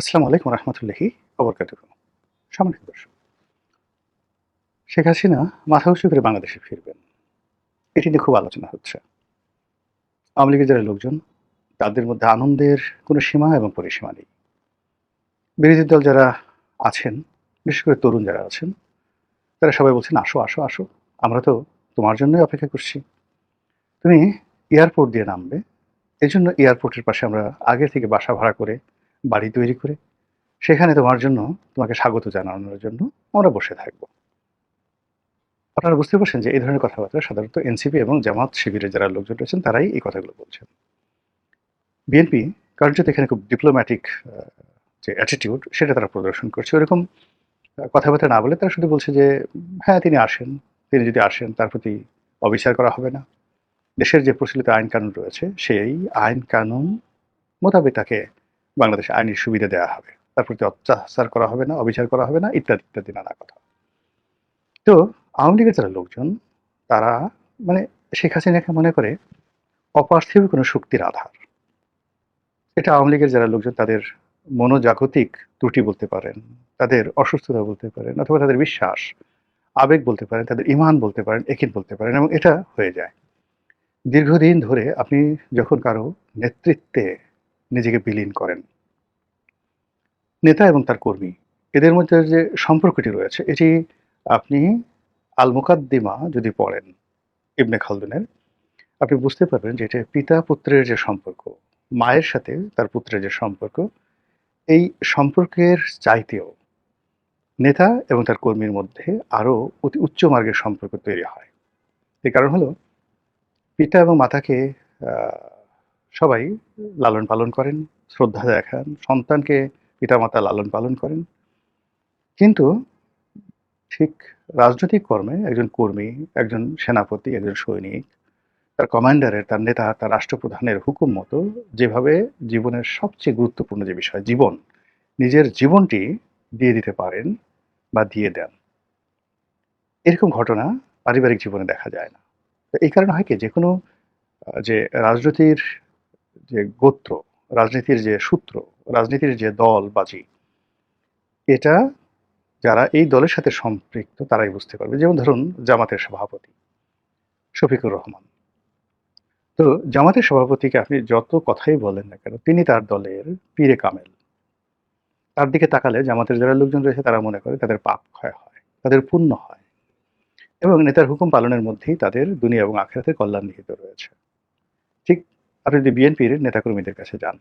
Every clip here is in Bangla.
আসসালামু আলাইকুম রহমতুল্লাহি ওবরকাতুহু। সম্মানিত দর্শক, শেখ হাসিনা মাথা উঁচু করে বাংলাদেশে ফিরবেন, এটি নিয়ে খুব আলোচনা হচ্ছে। আওয়ামী লীগের যারা লোকজন, তাদের মধ্যে আনন্দের কোনো সীমা এবং পরিসীমা নেই। বিরোধী দল যারা আছেন, বিশেষ করে তরুণ যারা আছেন, তারা সবাই বলছেন, আসো আসো আসো, আমরা তো তোমার জন্যই অপেক্ষা করছি। তুমি এয়ারপোর্ট দিয়ে নামবে, এই জন্য এয়ারপোর্টের পাশে আমরা আগে থেকে বাসা ভাড়া করে, বাড়ি তৈরি করে, সেখানে তোমার জন্য, তোমাকে স্বাগত জানানোর জন্য আমরা বসে থাকবো। আপনারা বুঝতে পারছেন যে এই ধরনের কথাবার্তা সাধারণত এনসিপি এবং জামাত শিবিরের যারা লোকজন রয়েছেন তারাই এই কথাগুলো বলছেন। বিএনপি কার্যত এখানে খুব ডিপ্লোম্যাটিক যে অ্যাটিটিউড সেটা তারা প্রদর্শন করছে। ওরকম কথাবার্তা না বলে তারা শুধু বলছে যে হ্যাঁ, তিনি আসেন, তিনি যদি আসেন তার প্রতি অবিচার করা হবে না। দেশের যে প্রচলিত আইন কানুন রয়েছে সেই আইন কানুন মোতাবেক তাকে বাংলাদেশে আইনি সুবিধা দেওয়া হবে, তার প্রতি অত্যাচার করা হবে না, অবিচার করা হবে না, ইত্যাদি ইত্যাদি নানা কথা। তো আওয়ামী লীগের যারা লোকজন, তারা মানে শেখ হাসিনাকে মনে করে অপার্থিব কোনো শক্তির আধার। এটা আওয়ামী লীগের যারা লোকজন তাদের মনোজাগতিক ত্রুটি বলতে পারেন, তাদের অসুস্থতা বলতে পারেন, অথবা তাদের বিশ্বাস, আবেগ বলতে পারেন, তাদের ঈমান বলতে পারেন, একিন বলতে পারেন, এবং এটা হয়ে যায়। দীর্ঘদিন ধরে আপনি যখন কারো নেতৃত্বে নিজেকে বিলীন করেন, নেতা এবং তার কর্মী, এদের মধ্যে যে সম্পর্কটি রয়েছে এটি আপনি আল মুকাদ্দিমা যদি পড়েন ইবনে খালদুনের, আপনি বুঝতে পারবেন যে এটা পিতা পুত্রের যে সম্পর্ক, মায়ের সাথে তার পুত্রের যে সম্পর্ক, এই সম্পর্কের চাইতেও নেতা এবং তার কর্মীর মধ্যে আরো অতি উচ্চ মার্গের সম্পর্ক তৈরি হয়। এর কারণ হলো পিতা এবং মাতাকে সবাই লালন পালন করেন, শ্রদ্ধা দেখান, সন্তানকে পিতামাতা লালন পালন করেন। কিন্তু ঠিক রাজনৈতিক কর্মে একজন কর্মী, একজন সেনাপতি, একজন সৈনিক তার কমান্ডারের, তার নেতা, তার রাষ্ট্রপ্রধানের হুকুম মতো যেভাবে জীবনের সবচেয়ে গুরুত্বপূর্ণ যে বিষয় জীবন, নিজের জীবনটি দিয়ে দিতে পারেন বা দিয়ে দেন, এরকম ঘটনা পারিবারিক জীবনে দেখা যায় না। তো এই কারণে হয় কি, যে কোনো যে রাজনীতির যে গোত্র, রাজনীতির যে সূত্র, রাজনীতির যে দল বাজি, এটা যারা এই দলের সাথে সম্পৃক্ত তারাই বুঝতে পারবে। যেমন ধরুন জামাতের সভাপতি শফিকুর রহমান। তো জামাতের সভাপতিকে আপনি যত কথাই বলেন না কেন, তিনি তার দলের পীরে কামেল। তার দিকে তাকালে জামাতের যারা লোকজন রয়েছে তারা মনে করে তাদের পাপ ক্ষয় হয়, তাদের পুণ্য হয়, এবং নেতার হুকুম পালনের মধ্যেই তাদের দুনিয়া এবং আখিরাতের কল্যাণ নিহিত রয়েছে। ঠিক আপনি যদি বিএনপির নেতাকর্মীদের কাছে যান,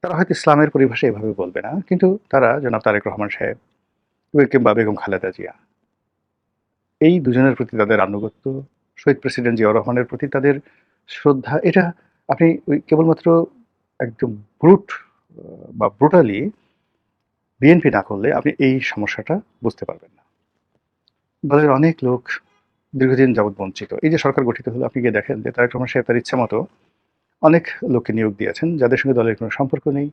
তারা হয়তো ইসলামের পরিভাষায় এভাবে বলবে না, কিন্তু তারা জনাব তারেক রহমান সাহেব কিংবা বেগম খালেদা জিয়া, এই দুজনের প্রতি তাদের আনুগত্য, শহীদ প্রেসিডেন্ট জিয়াউর রহমানের প্রতি তাদের শ্রদ্ধা, এটা আপনি ওই কেবলমাত্র একদম ব্রুট বা ব্রুটালি বিএনপি না করলে আপনি এই সমস্যাটা বুঝতে পারবেন না। দলের অনেক লোক দীর্ঘদিন যাবৎ বঞ্চিত। এই যে সরকার গঠিত হলো, আপনি গিয়ে দেখেন যে তারেক রহমান সাহেব তার ইচ্ছা মতো অনেক লোককে নিয়োগ দিয়েছেন যাদের সঙ্গে দলের কোনো সম্পর্ক নেই।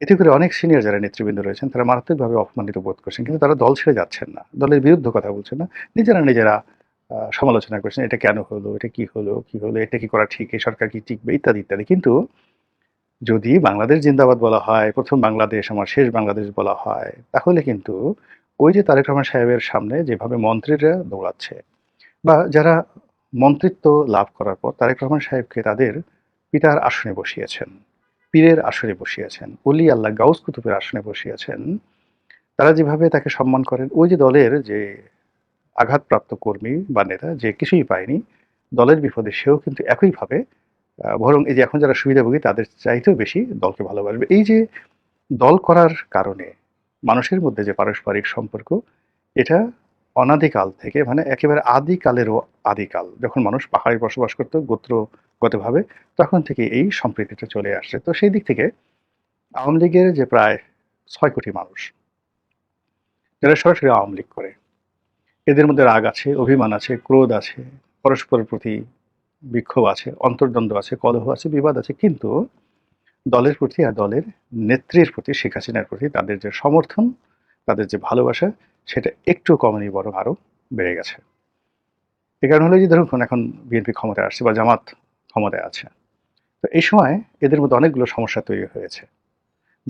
এতে করে অনেক সিনিয়র যারা নেতৃবৃন্দ রয়েছেন তারা মারাত্মকভাবে অপমানিত বোধ করছেন, কিন্তু তারা দল ছেড়ে যাচ্ছেন না, দলের বিরুদ্ধে কথা বলছেন না, নিজেরা নিজেরা সমালোচনা করছেন, এটা কেন হলো, এটা কি হলো, কি হলো, এটা কি করা ঠিক, এই সরকার কি টিকবে, ইত্যাদি ইত্যাদি। কিন্তু যদি বাংলাদেশ জিন্দাবাদ বলা হয়, প্রথম বাংলাদেশ আমার শেষ বাংলাদেশ বলা হয়, তাহলে কিন্তু ওই যে তারেক রহমান সাহেবের সামনে যেভাবে মন্ত্রীরা দৌড়াচ্ছে, বা যারা মন্ত্রিত্ব লাভ করার পর তারেক রহমান সাহেবকে তাদের পিতার আসনে বসিয়েছেন, পীরের আসনে বসিয়েছেন, অলি আল্লাহ গাউস কুতুবের আসনে বসিয়েছেন, তারা যেভাবে তাকে সম্মান করেন, ওই যে দলের যে আঘাতপ্রাপ্ত কর্মী বা নেতা যে কিছুই পায়নি, দলের বিপদে সেও কিন্তু একইভাবে বরং এই যে এখন যারা সুবিধাভোগী তাদের চাইতেও বেশি দলকে ভালোবাসবে। এই যে দল করার কারণে মানুষের মধ্যে যে পারস্পরিক সম্পর্ক, এটা অনাদিকাল থেকে, মানে একেবারে আদিকালেরও আদিকাল, যখন মানুষ পাহাড়ে বসবাস করতো গোত্রগতভাবে, তখন থেকে এই সম্প্রীতিটা চলে আসছে। তো সেই দিক থেকে আওয়ামী লীগের যে প্রায় ৬ কোটি মানুষ যারা সরাসরি আওয়ামী লীগ করে, এদের মধ্যে রাগ আছে, অভিমান আছে, ক্রোধ আছে, পরস্পরের প্রতি বিক্ষোভ আছে, অন্তর্দ্বন্দ্ব আছে, কলহ আছে, বিবাদ আছে, কিন্তু দলের প্রতি আর দলের নেত্রীর প্রতি, শেখ হাসিনার প্রতি তাদের যে সমর্থন, তাদের যে ভালোবাসা, সেটা একটু কমেনি, বরং আরো বেড়ে গেছে। এ কারণ হলো যে ধরুন এখন বিএনপি ক্ষমতায় আসছে বা জামাত ক্ষমতায় আছে, তো এই সময় এদের মধ্যে অনেকগুলো সমস্যা তৈরি হয়েছে।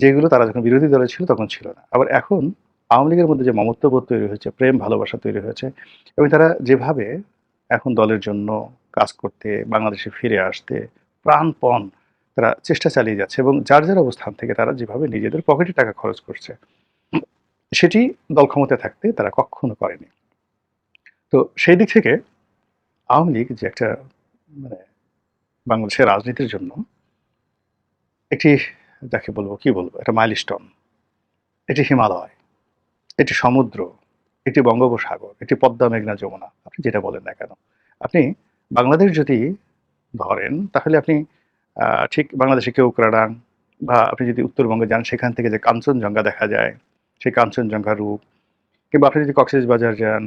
যেগুলো তারা যখন বিরোধী দলে ছিল তখন ছিল না। আবার এখন আওয়ামী লীগের মধ্যে যে মমত্ববোধ তৈরি হয়েছে, প্রেম ভালোবাসা তৈরি হয়েছে এবং তারা যেভাবে এখন দলের জন্য কাজ করতে, বাংলাদেশে ফিরে আসতে প্রাণপণ তারা চেষ্টা চালিয়ে যাচ্ছে এবং যার অবস্থান থেকে তারা যেভাবে নিজেদের পকেটে টাকা খরচ করছে, সেটি দল ক্ষমতায় থাকতে তারা কক্ষনো করেনি। তো সেই দিক থেকে আওয়ামী লীগ যে একটা মানে বাংলাদেশের রাজনীতির জন্য একটি, যাকে বলবো, কি বলবো, একটা মাইলস্টোন, এটি হিমালয়, এটি সমুদ্র, এটি বঙ্গোপসাগর, এটি পদ্মা, মেঘনা, যমুনা, আপনি যেটা বলেন না কেন। আপনি বাংলাদেশ যদি ধরেন তাহলে আপনি ঠিক বাংলাদেশে কেওক্রাডাং বা আপনি যদি উত্তরবঙ্গে যান সেখান থেকে যে কাঞ্চনজঙ্ঘা দেখা যায়, সেই কাঞ্চনজঙ্ঘা রূপ, কিংবা আপনি যদি কক্সবাজার যান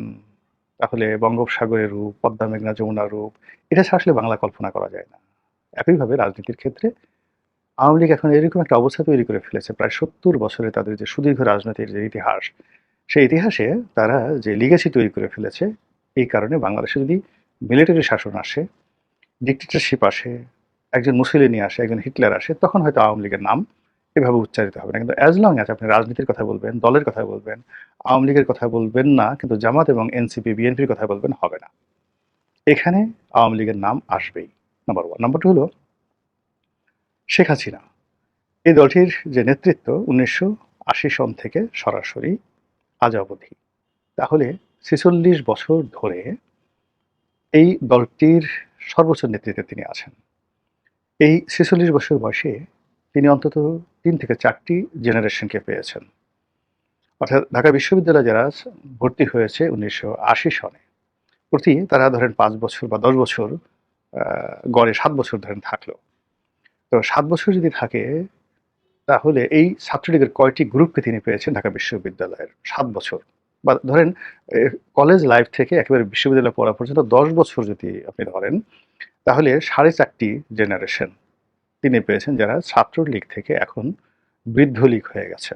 তাহলে বঙ্গোপসাগরের রূপ, পদ্মা, মেঘনা, যমুনার রূপ, এটা ছাড়া আসলে বাংলা কল্পনা করা যায় না। একইভাবে রাজনীতির ক্ষেত্রে আওয়ামী লীগ এখন এরকম একটা অবস্থা তৈরি করে ফেলেছে, প্রায় ৭০ বছরে তাদের যে সুদীর্ঘ রাজনীতির যে ইতিহাস, সেই ইতিহাসে তারা যে লিগেসি তৈরি করে ফেলেছে, এই কারণে বাংলাদেশে যদি মিলিটারি শাসন আসে, ডিক্টেটরশিপ আসে, একজন মুসলিনি আসে, একজন হিটলার আসে, তখন হয়তো আওয়ামী লীগের নাম এভাবে উচ্চারিত হবে না। কিন্তু অ্যাজ লং অ্যাজ আপনি রাজনীতির কথা বলবেন, দলের কথা বলবেন, আওয়ামী লীগের কথা বলবেন না, কিন্তু জামাত এবং এনসিপি, বিএনপির কথা বলবেন, হবে না। এখানে আওয়ামী লীগের নাম আসবেই, নাম্বার ওয়ান। নাম্বার টু হলো শেখ হাসিনা। এই দলটির যে নেতৃত্ব ১৯৮০ সন থেকে সরাসরি আজ অবধি, তাহলে ৪৬ বছর ধরে এই দলটির সর্বোচ্চ নেতৃত্বে তিনি আছেন। এই ৪৬ বছর বয়সে তিনি অন্তত ৩ থেকে ৪টি জেনারেশনকে পেয়েছেন। অর্থাৎ ঢাকা বিশ্ববিদ্যালয়ে যারা ভর্তি হয়েছে ১৯৮০ সনে, প্রতি তারা ধরেন ৫ বছর বা ১০ বছর, গড়ে ৭ বছর ধরেন থাকলো। তো ৭ বছর যদি থাকে তাহলে এই ছাত্রলীগের কয়টি গ্রুপকে তিনি পেয়েছেন ঢাকা বিশ্ববিদ্যালয়ের ৭ বছর, বা ধরেন কলেজ লাইফ থেকে একেবারে বিশ্ববিদ্যালয়ে পড়া পর্যন্ত ১০ বছর যদি আপনি ধরেন, তাহলে ৪.৫টি জেনারেশন তিনি পেয়েছেন যারা ছাত্রলীগ থেকে এখন বৃদ্ধ লীগ হয়ে গেছে।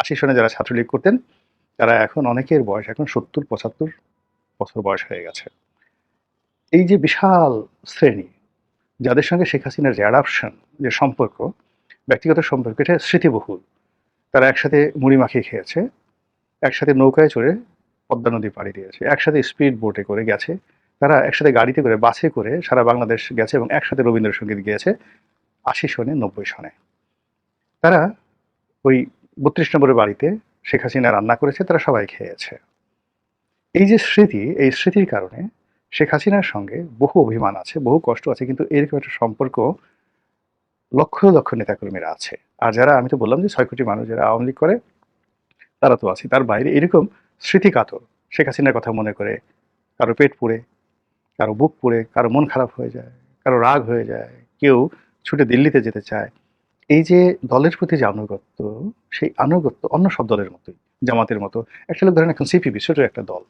৮০ সনে যারা ছাত্রলীগ করতেন তারা এখন অনেকের বয়স এখন ৭০-৭৫ বছর বয়স হয়ে গেছে। এই যে বিশাল শ্রেণী, যাদের সঙ্গে শেখ হাসিনার যে অ্যাডাপশন, যে সম্পর্ক, ব্যক্তিগত সম্পর্ক, এটা স্মৃতিবহুল। তারা একসাথে মুড়ি মাখিয়ে খেয়েছে, একসাথে নৌকায় চড়ে পদ্মা নদী পাড়ি দিয়েছে, একসাথে স্পিড বোটে করে গেছে, তারা একসাথে গাড়িতে করে, বাসে করে সারা বাংলাদেশ গেছে এবং একসাথে রবীন্দ্রসঙ্গীত গিয়েছে ৮০ সনে, ৯০ সনে। তারা ওই ৩২ নম্বরের বাড়িতে শেখ হাসিনা রান্না করেছে, তারা সবাই খেয়েছে। এই যে স্মৃতি, এই স্মৃতির কারণে শেখ হাসিনার সঙ্গে বহু অভিমান আছে, বহু কষ্ট আছে, কিন্তু এরকম একটা সম্পর্ক লক্ষ লক্ষ নেতাকর্মীরা আছে। আর যারা, আমি তো বললাম যে ৬ কোটি মানুষ যারা আওয়ামী লীগ করে, তারা তো আছে। তার বাইরে এরকম স্মৃতিকাতর শেখ হাসিনার কথা মনে করে কারো পেট পুড়ে, কারো বুক পুড়ে, কারো মন খারাপ হয়ে যায়, কারো রাগ হয়ে যায়, কেউ ছুটে দিল্লিতে যেতে চায়। এই যে দলের প্রতি যে আনুগত্য, সেই আনুগত্য অন্য সব দলের মতোই, জামাতের মতো। একটা লোক ধরেন এখন সিপিবি, ছোট একটা দল,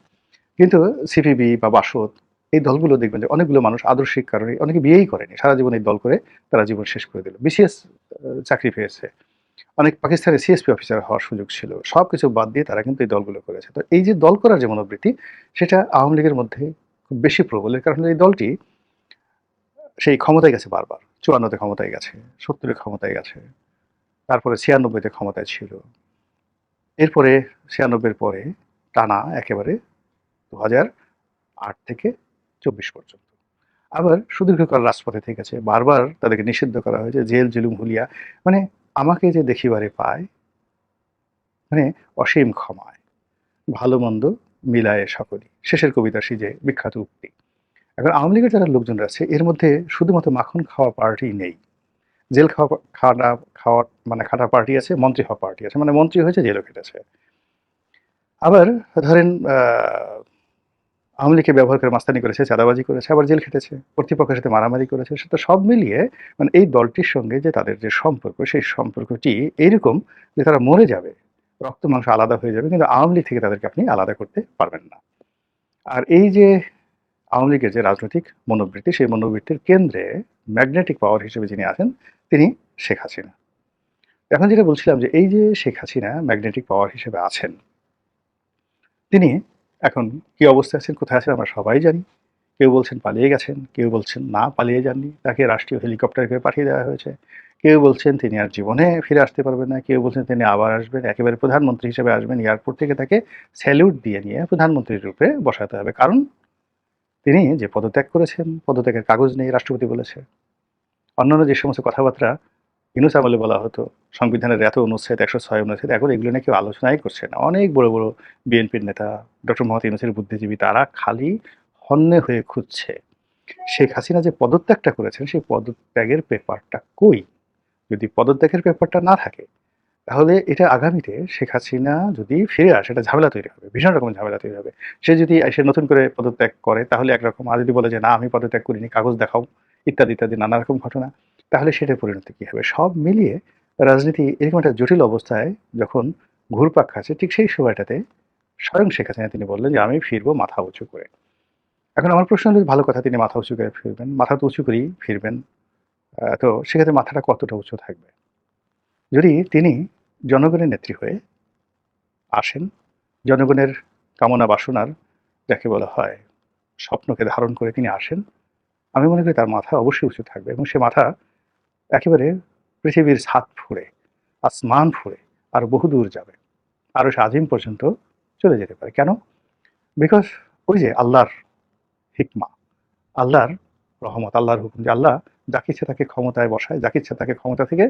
কিন্তু সিপিবি বা বাসদ, এই দলগুলো দেখবেন যে অনেকগুলো মানুষ আদর্শিক কারণে অনেকে বিয়েই করেনি, সারা জীবন এই দল করে তারা জীবন শেষ করে দিল। বিসিএস চাকরি পেয়েছে, অনেক পাকিস্তানের সিএসপি অফিসার হওয়ার সুযোগ ছিল, সবকিছু বাদ দিয়ে তারা কিন্তু এই দলগুলো করেছে। তো এই যে দল করার যে মনোবৃত্তি, সেটা আওয়ামী লীগের মধ্যে খুব বেশি প্রবল। এর কারণে এই দলটি সেই ক্ষমতায় গেছে বারবার, ৫৪তে ক্ষমতায় গেছে, ৭০-এ ক্ষমতায় গেছে, তারপরে ৯৬-তে ক্ষমতায় ছিল, এরপরে ৯৬-এর পরে টানা একেবারে ২০০৮ থেকে ২৪ পর্যন্ত। আবার সুদীর্ঘকাল রাজপথে থেকেছে, বারবার তাদেরকে নিষিদ্ধ করা হয়েছে, জেল জুলুম হুলিয়া। মানে আমাকে যে দেখিবারে পায়, মানে অসীম ক্ষমায় ভালো মন্দ মিলায়ে সকলই, শেষের কবিতা সেই যে বিখ্যাত উক্তি। এখন আওয়ামী লীগের যারা লোকজনরা আছে এর মধ্যে শুধুমাত্র মাখন খাওয়া পার্টি নেই, জেল খাওয়া খাটা খাওয়া মানে খাটা পার্টি আছে, মন্ত্রী হওয়া পার্টি আছে, মানে মন্ত্রী হয়েছে, জেলও খেটেছে। আবার ধরেন আওয়ামী লীগকে ব্যবহার করে মাস্তানি করেছে, চাঁদাবাজি করেছে, আবার জেল খেটেছে, কর্তৃপক্ষের সাথে মারামারি করেছে। তো সব মিলিয়ে মানে এই দলটির সঙ্গে যে তাদের যে সম্পর্ক, সেই সম্পর্কটি এইরকম যে তারা মরে যাবে, রক্ত মাংস আলাদা হয়ে যাবে, কিন্তু আওয়ামী লীগ থেকে তাদেরকে আপনি আলাদা করতে পারবেন না। আর এই যে আওয়ামী লীগের যে রাজনৈতিক মনোবৃত্তি, সেই মনোবৃত্তির কেন্দ্রে ম্যাগনেটিক পাওয়ার হিসেবে যিনি আছেন, তিনি শেখ হাসিনা। এখন যেটা বলছিলাম যে এই যে শেখ হাসিনা ম্যাগনেটিক পাওয়ার হিসেবে আছেন, তিনি এখন কি অবস্থায় আছেন, কোথায় আছেন আমরা সবাই জানি। কেউ বলছেন পালিয়ে গেছেন, কেউ বলছেন না পালিয়ে যাননি, তাকে রাষ্ট্রীয় হেলিকপ্টারে করে পাঠিয়ে দেওয়া হয়েছে। কেউ বলছেন তিনি আর জীবনে ফিরে আসতে পারবেন না, কেউ বলছেন তিনি আবার আসবেন, একেবারে প্রধানমন্ত্রী হিসেবে আসবেন, এয়ারপোর্ট থেকে তাকে স্যালুট দিয়ে নিয়ে প্রধানমন্ত্রীর রূপে বসাতে হবে। কারণ তিনি যে পদত্যাগ করেছেন, পদত্যাগের কাগজ নেই, রাষ্ট্রপতি বলেছে। অন্যান্য যে সমস্ত কথাবার্তা ইউনূস আমলে বলা হতো, সংবিধানের এত অনুচ্ছেদ, ১০৬ অনুচ্ছেদ, এখন এগুলো নিয়ে কেউ আলোচনাই করছে না। অনেক বড়, বড় বিএনপির নেতা, ডক্টর মোহাম্মদ ইউনূসের বুদ্ধিজীবী, তারা খালি হন্যে হয়ে খুঁজছে। শেখ হাসিনা যে পদত্যাগটা করেছেন, সেই পদত্যাগের পেপারটা কই? যদি পদত্যাগের পেপারটা না থাকে, তাহলে এটা আগামীতে শেখ হাসিনা যদি ফিরে আসে, এটা ঝামেলা তৈরি হবে, ভীষণ রকমের ঝামেলা তৈরি হবে। সে যদি এসে নতুন করে পদত্যাগ করে, তাহলে একরকম, আর যদি বলে যে না আমি পদত্যাগ করিনি, কাগজ দেখাও, ইত্যাদি ইত্যাদি নানা রকম ঘটনা, তাহলে সেটার পরিণতি কী হবে? সব মিলিয়ে রাজনীতি এরকম একটা জটিল অবস্থায় যখন ঘুরপাক খাচ্ছে, ঠিক সেই সময়টাতে স্বয়ং শেখ হাসিনা তিনি বললেন যে আমি ফিরবো মাথা উঁচু করে। এখন আমার প্রশ্ন হলো, ভালো কথা, তিনি মাথা উঁচু করে ফিরবেন, মাথা তো উঁচু করেই ফিরবেন। তো সেক্ষেত্রে মাথাটা কতটা উঁচু থাকবে? যদি তিনি জনগণের নেত্রী হয়ে আসেন, জনগণের কামনা বাসনার, যাকে বলা হয় স্বপ্নকে ধারণ করে তিনি আসেন, আমি মনে করি তার মাথা অবশ্যই উঁচু থাকবে, এবং সে মাথা একেবারে পৃথিবীর ছাদ ফুঁড়ে, আসমান ফুঁড়ে আরো বহুদূর যাবে, আরো সে আজিম পর্যন্ত চলে যেতে পারে। কেন? বিকজ ওই যে আল্লাহর হিকমা, আল্লাহর রহমত, আল্লাহর হুকুম, যে আল্লাহ যাকে ইচ্ছে তাকে ক্ষমতায় বসায়, যাকে ইচ্ছে তাকে ক্ষমতা থেকে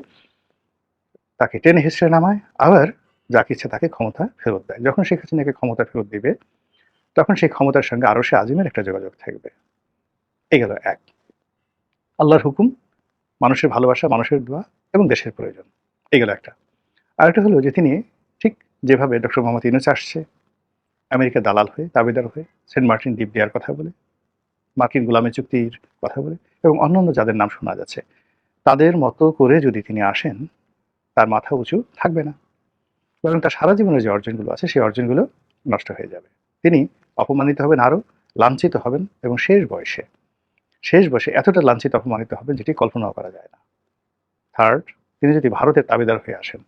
তাকে টেনে হিসড়ে নামায়, আবার যাকে ইচ্ছে তাকে ক্ষমতা ফেরত দেয়। যখন শেখ হাসিনাকে ক্ষমতা ফেরত দিবে, তখন সেই ক্ষমতার সঙ্গে আরো সে আজিমের একটা যোগাযোগ থাকবে। এই গেল এক। আল্লাহর হুকুম, মানুষের ভালোবাসা, মানুষের দোয়া এবং দেশের প্রয়োজন, এই গেল একটা। আরেকটা হলো যে তিনি ঠিক যেভাবে ডক্টর মোহাম্মদ ইউনূস আসছে আমেরিকার দালাল হয়ে, দাবিদার হয়ে, সেন্ট মার্টিন দ্বীপ দেওয়ার কথা বলে, মার্কিন গোলামি চুক্তির কথা বলে, এবং অন্যান্য যাদের নাম শোনা যাচ্ছে, তাদের মতো করে যদি তিনি আসেন, তার মাথা উঁচু থাকবে না, বরং তার সারা জীবনের যে অর্জনগুলো আছে সেই অর্জনগুলো নষ্ট হয়ে যাবে। তিনি অপমানিত হবেন, আরও লাঞ্ছিত হবেন, এবং শেষ বয়সে এতটা লাঞ্ছিত অপমানিত হবেন যেটি কল্পনাও করা যায় না। থার্ড, তিনি যদি ভারতের দাবিদার হয়ে আসেন,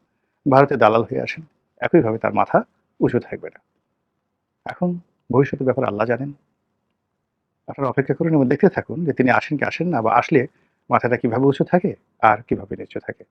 ভারতের দালাল হয়ে আসেন, একইভাবে তার মাথা উঁচু থাকবে না। এখন ভবিষ্যতের ব্যাপারে আল্লাহ জানেন। আপনারা অপেক্ষা করুন এবং দেখতে থাকুন যে তিনি আসেন কি আসেন না, বা আসলে মাথাটা কিভাবে উঁচু থাকে আর কিভাবে নিচু থাকে।